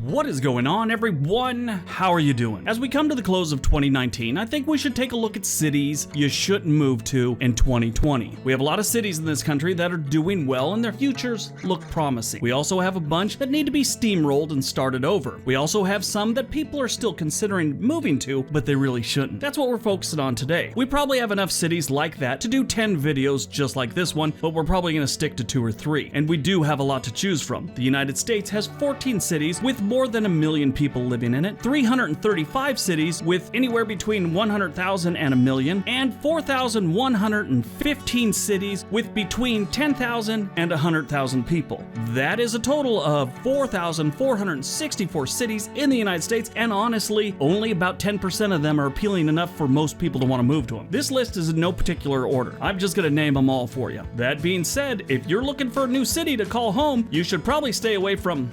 What is going on, everyone? How are you doing? As we come to the close of 2019, I think we should take a look at cities you shouldn't move to in 2020. We have a lot of cities in this country that are doing well and their futures look promising. We also have a bunch that need to be steamrolled and started over. We also have some that people are still considering moving to, but they really shouldn't. That's what we're focusing on today. We probably have enough cities like that to do 10 videos just like this one, but we're probably going to stick to 2 or 3. And we do have a lot to choose from. The United States has 14 cities with more than 1 million people living in it, 335 cities with anywhere between 100,000 and 1 million, and 4,115 cities with between 10,000 and 100,000 people. That is a total of 4,464 cities in the United States, and honestly, only about 10% of them are appealing enough for most people to want to move to them. This list is in no particular order. I'm just going to name them all for you. That being said, if you're looking for a new city to call home, you should probably stay away from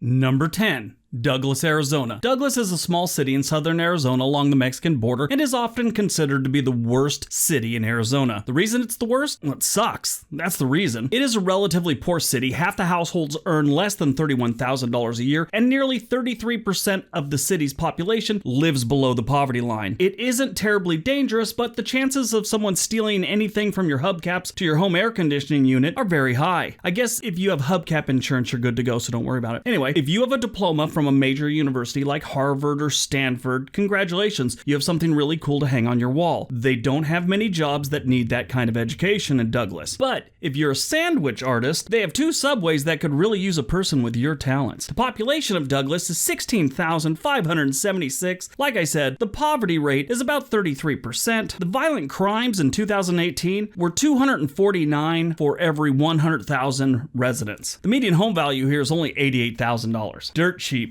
Number 10. Douglas, Arizona. Douglas is a small city in southern Arizona along the Mexican border and is often considered to be the worst city in Arizona. The reason it's the worst? Well, it sucks. That's the reason. It is a relatively poor city. Half the households earn less than $31,000 a year, and nearly 33% of the city's population lives below the poverty line. It isn't terribly dangerous, but the chances of someone stealing anything from your hubcaps to your home air conditioning unit are very high. I guess if you have hubcap insurance, you're good to go, so don't worry about it. Anyway, if you have a diploma from a major university like Harvard or Stanford, congratulations, you have something really cool to hang on your wall. They don't have many jobs that need that kind of education in Douglas. But if you're a sandwich artist, they have 2 subways that could really use a person with your talents. The population of Douglas is 16,576. Like I said, the poverty rate is about 33%. The violent crimes in 2018 were 249 for every 100,000 residents. The median home value here is only $88,000. Dirt cheap.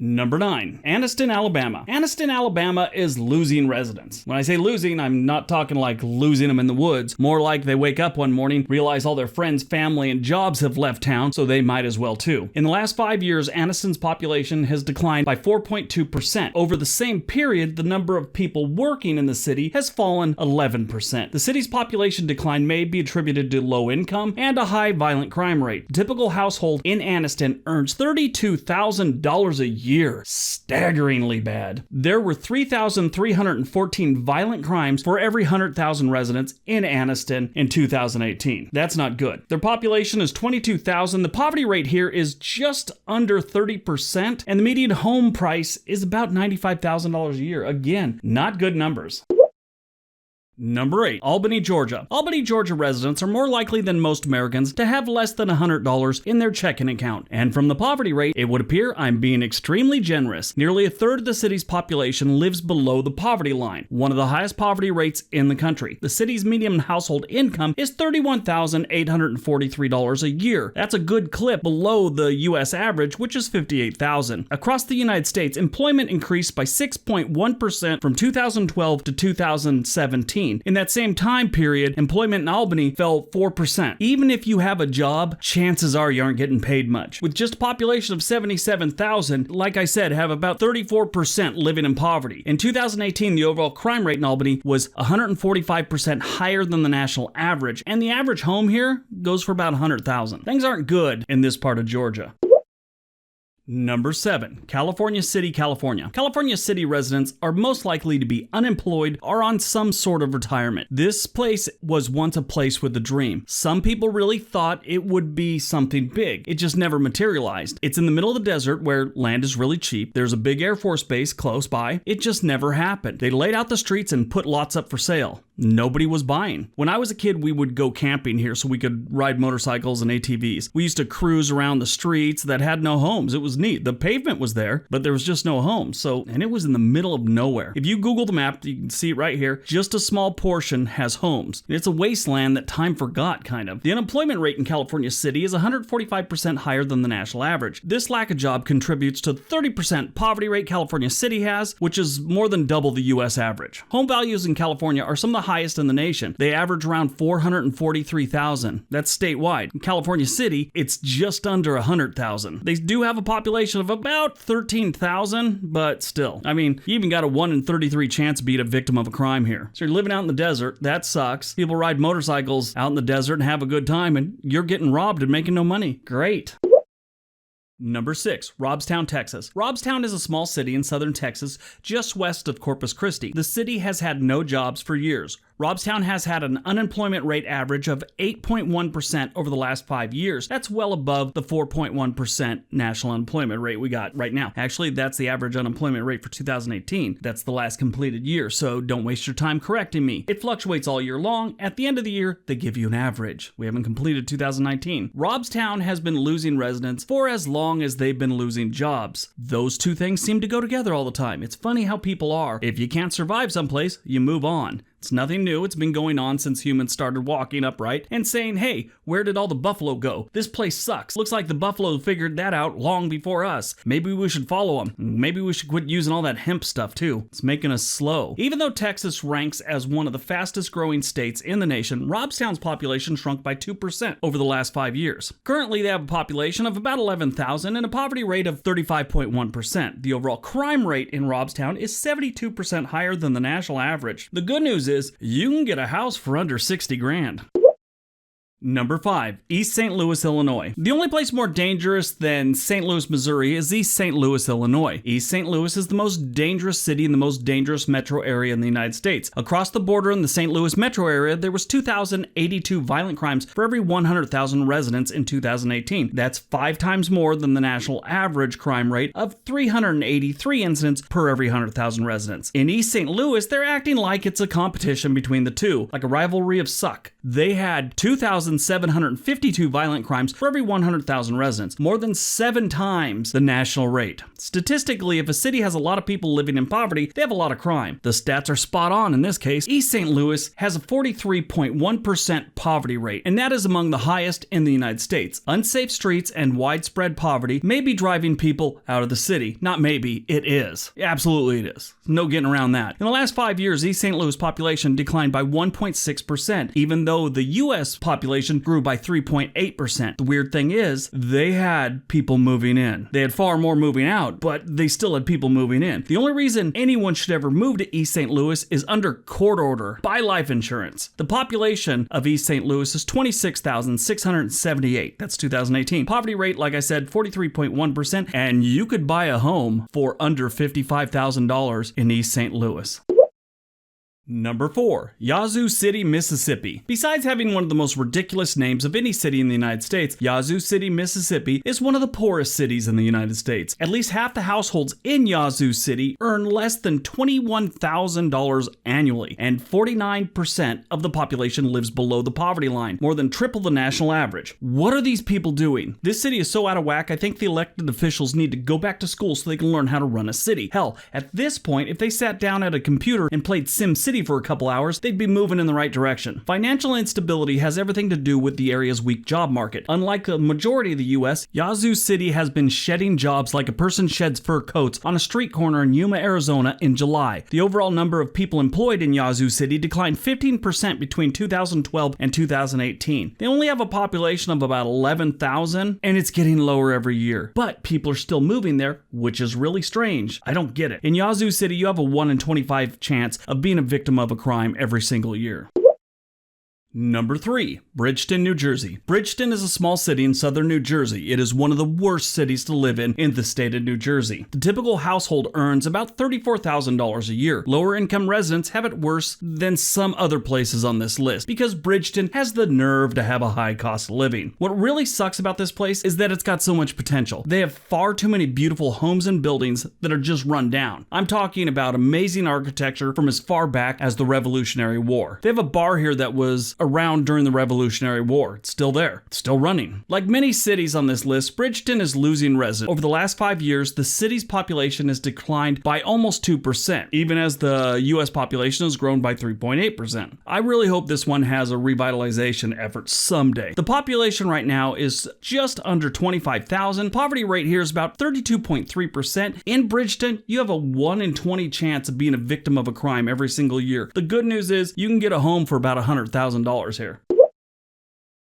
Number 9. Anniston, Alabama. Anniston, Alabama is losing residents. When I say losing, I'm not talking like losing them in the woods. More like they wake up one morning, realize all their friends, family, and jobs have left town, so they might as well too. In the last 5 years, Anniston's population has declined by 4.2%. Over the same period, the number of people working in the city has fallen 11%. The city's population decline may be attributed to low income and a high violent crime rate. A typical household in Anniston earns $32,000 a year. Staggeringly bad. There were 3,314 violent crimes for every 100,000 residents in Anniston in 2018. That's not good. Their population is 22,000. The poverty rate here is just under 30%, and the median home price is about $95,000 a year. Again, not good numbers. Number 8. Albany, Georgia. Albany, Georgia residents are more likely than most Americans to have less than $100 in their checking account. And from the poverty rate, it would appear I'm being extremely generous. Nearly a third of the city's population lives below the poverty line, one of the highest poverty rates in the country. The city's median household income is $31,843 a year. That's a good clip below the U.S. average, which is $58,000. Across the United States, employment increased by 6.1% from 2012 to 2017. In that same time period, employment in Albany fell 4%. Even if you have a job, chances are you aren't getting paid much. With just a population of 77,000, like I said, have about 34% living in poverty. In 2018, the overall crime rate in Albany was 145% higher than the national average, and the average home here goes for about $100,000. Things aren't good in this part of Georgia. Number 7. California City, California. California City residents are most likely to be unemployed or on some sort of retirement. This place was once a place with a dream. Some people really thought it would be something big. It just never materialized. It's in the middle of the desert where land is really cheap. There's a big Air Force base close by. It just never happened. They laid out the streets and put lots up for sale. Nobody was buying. When I was a kid, we would go camping here so we could ride motorcycles and ATVs. We used to cruise around the streets that had no homes. It was neat. The pavement was there, but there was just no homes. And it was in the middle of nowhere. If you Google the map, you can see it right here. Just a small portion has homes. It's a wasteland that time forgot, kind of. The unemployment rate in California City is 145% higher than the national average. This lack of job contributes to the 30% poverty rate California City has, which is more than double the U.S. average. Home values in California are some of the highest in the nation. They average around $443,000. That's statewide. In California City, it's just under $100,000. They do have a population of about 13,000, but still. I mean, you even got a 1 in 33 chance to be a victim of a crime here. So you're living out in the desert. That sucks. People ride motorcycles out in the desert and have a good time, and you're getting robbed and making no money. Great. Number 6, Robstown, Texas. Robstown is a small city in southern Texas, just west of Corpus Christi. The city has had no jobs for years. Robstown has had an unemployment rate average of 8.1% over the last 5 years. That's well above the 4.1% national unemployment rate we got right now. Actually, that's the average unemployment rate for 2018. That's the last completed year, so don't waste your time correcting me. It fluctuates all year long. At the end of the year, they give you an average. We haven't completed 2019. Robstown has been losing residents for as long as they've been losing jobs. Those two things seem to go together all the time. It's funny how people are. If you can't survive someplace, you move on. It's nothing new. It's been going on since humans started walking upright and saying, hey, where did all the buffalo go? This place sucks. Looks like the buffalo figured that out long before us. Maybe we should follow them. Maybe we should quit using all that hemp stuff too. It's making us slow. Even though Texas ranks as one of the fastest growing states in the nation, Robstown's population shrunk by 2% over the last 5 years. Currently, they have a population of about 11,000 and a poverty rate of 35.1%. The overall crime rate in Robstown is 72% higher than the national average. The good news is you can get a house for under 60 grand. Number 5, East St. Louis, Illinois. The only place more dangerous than St. Louis, Missouri is East St. Louis, Illinois. East St. Louis is the most dangerous city in the most dangerous metro area in the United States. Across the border in the St. Louis metro area, there was 2,082 violent crimes for every 100,000 residents in 2018. That's 5 times more than the national average crime rate of 383 incidents per every 100,000 residents. In East St. Louis, they're acting like it's a competition between the two, like a rivalry of suck. They had 2,752 violent crimes for every 100,000 residents, more than 7 times the national rate. Statistically, if a city has a lot of people living in poverty, they have a lot of crime. The stats are spot on in this case. East St. Louis has a 43.1% poverty rate, and that is among the highest in the United States. Unsafe streets and widespread poverty may be driving people out of the city. Not maybe, it is. Absolutely it is. No getting around that. In the last 5 years, East St. Louis population declined by 1.6%, even though the U.S. population grew by 3.8%. The weird thing is, they had people moving in. They had far more moving out, but they still had people moving in. The only reason anyone should ever move to East St. Louis is under court order. Buy life insurance. The population of East St. Louis is 26,678. That's 2018. Poverty rate, like I said, 43.1%, and you could buy a home for under $55,000 in East St. Louis. Number 4, Yazoo City, Mississippi. Besides having one of the most ridiculous names of any city in the United States, Yazoo City, Mississippi is one of the poorest cities in the United States. At least half the households in Yazoo City earn less than $21,000 annually, and 49% of the population lives below the poverty line, more than triple the national average. What are these people doing? This city is so out of whack, I think the elected officials need to go back to school so they can learn how to run a city. Hell, at this point, if they sat down at a computer and played SimCity for a couple hours, they'd be moving in the right direction. Financial instability has everything to do with the area's weak job market. Unlike the majority of the U.S., Yazoo City has been shedding jobs like a person sheds fur coats on a street corner in Yuma, Arizona in July. The overall number of people employed in Yazoo City declined 15% between 2012 and 2018. They only have a population of about 11,000, and it's getting lower every year. But people are still moving there, which is really strange. I don't get it. In Yazoo City, you have a 1 in 25 chance of being a victim of a crime every single year. Number 3, Bridgeton, New Jersey. Bridgeton is a small city in southern New Jersey. It is one of the worst cities to live in the state of New Jersey. The typical household earns about $34,000 a year. Lower income residents have it worse than some other places on this list because Bridgeton has the nerve to have a high cost of living. What really sucks about this place is that it's got so much potential. They have far too many beautiful homes and buildings that are just run down. I'm talking about amazing architecture from as far back as the Revolutionary War. They have a bar here that was around during the Revolutionary War. It's still there. It's still running. Like many cities on this list, Bridgeton is losing residents. Over the last 5 years, the city's population has declined by almost 2%, even as the U.S. population has grown by 3.8%. I really hope this one has a revitalization effort someday. The population right now is just under 25,000. Poverty rate here is about 32.3%. In Bridgeton, you have a 1 in 20 chance of being a victim of a crime every single year. The good news is you can get a home for about $100,000 here.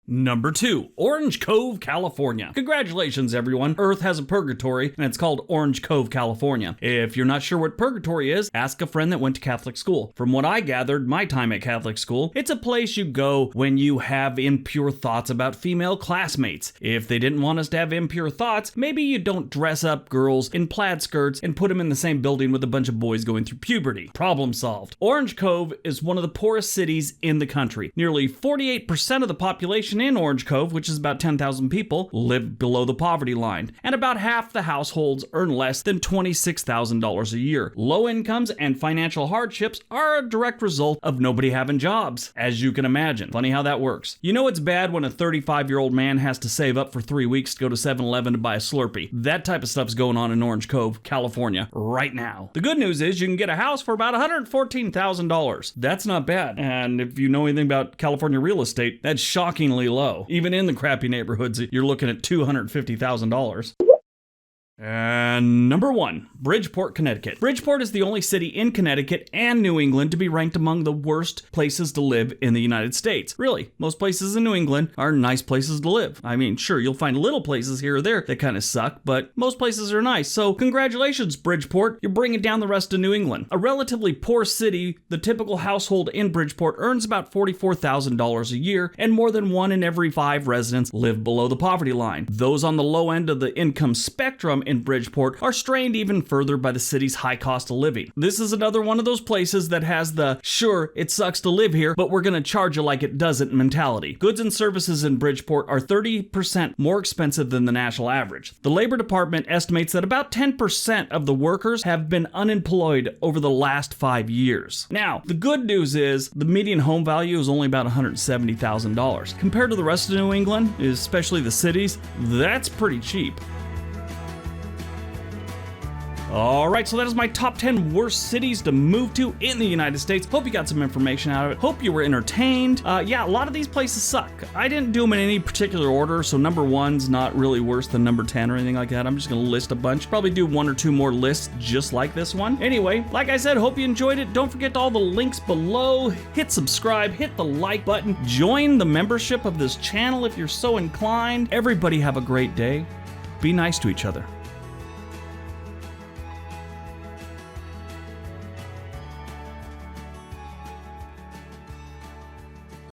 Number 2, Orange Cove, California. Congratulations, everyone. Earth has a purgatory, and it's called Orange Cove, California. If you're not sure what purgatory is, ask a friend that went to Catholic school. From what I gathered, my time at Catholic school, it's a place you go when you have impure thoughts about female classmates. If they didn't want us to have impure thoughts, maybe you don't dress up girls in plaid skirts and put them in the same building with a bunch of boys going through puberty. Problem solved. Orange Cove is one of the poorest cities in the country. Nearly 48% of the population in Orange Cove, which is about 10,000 people, live below the poverty line, and about half the households earn less than $26,000 a year. Low incomes and financial hardships are a direct result of nobody having jobs, as you can imagine. Funny how that works. You know it's bad when a 35-year-old man has to save up for 3 weeks to go to 7-Eleven to buy a Slurpee. That type of stuff's going on in Orange Cove, California, right now. The good news is you can get a house for about $114,000. That's not bad. And if you know anything about California real estate, that's shockingly low. Even in the crappy neighborhoods, you're looking at $250,000. And number 1, Bridgeport, Connecticut. Bridgeport is the only city in Connecticut and New England to be ranked among the worst places to live in the United States. Really, most places in New England are nice places to live. I mean, sure, you'll find little places here or there that kind of suck, but most places are nice. So congratulations, Bridgeport. You're bringing down the rest of New England. A relatively poor city, the typical household in Bridgeport earns about $44,000 a year, and more than 1 in every 5 residents live below the poverty line. Those on the low end of the income spectrum in Bridgeport are strained even further by the city's high cost of living. This is another one of those places that has the, sure, it sucks to live here, but we're gonna charge you like it doesn't mentality. Goods and services in Bridgeport are 30% more expensive than the national average. The Labor Department estimates that about 10% of the workers have been unemployed over the last 5 years. Now, the good news is the median home value is only about $170,000. Compared to the rest of New England, especially the cities, that's pretty cheap. Alright, so that is my top 10 worst cities to move to in the United States. Hope you got some information out of it. Hope you were entertained. Yeah, a lot of these places suck. I didn't do them in any particular order, so number 1's not really worse than number 10 or anything like that. I'm just gonna list a bunch. Probably do 1 or 2 more lists just like this one. Anyway, like I said, hope you enjoyed it. Don't forget all the links below. Hit subscribe, hit the like button. Join the membership of this channel if you're so inclined. Everybody have a great day. Be nice to each other.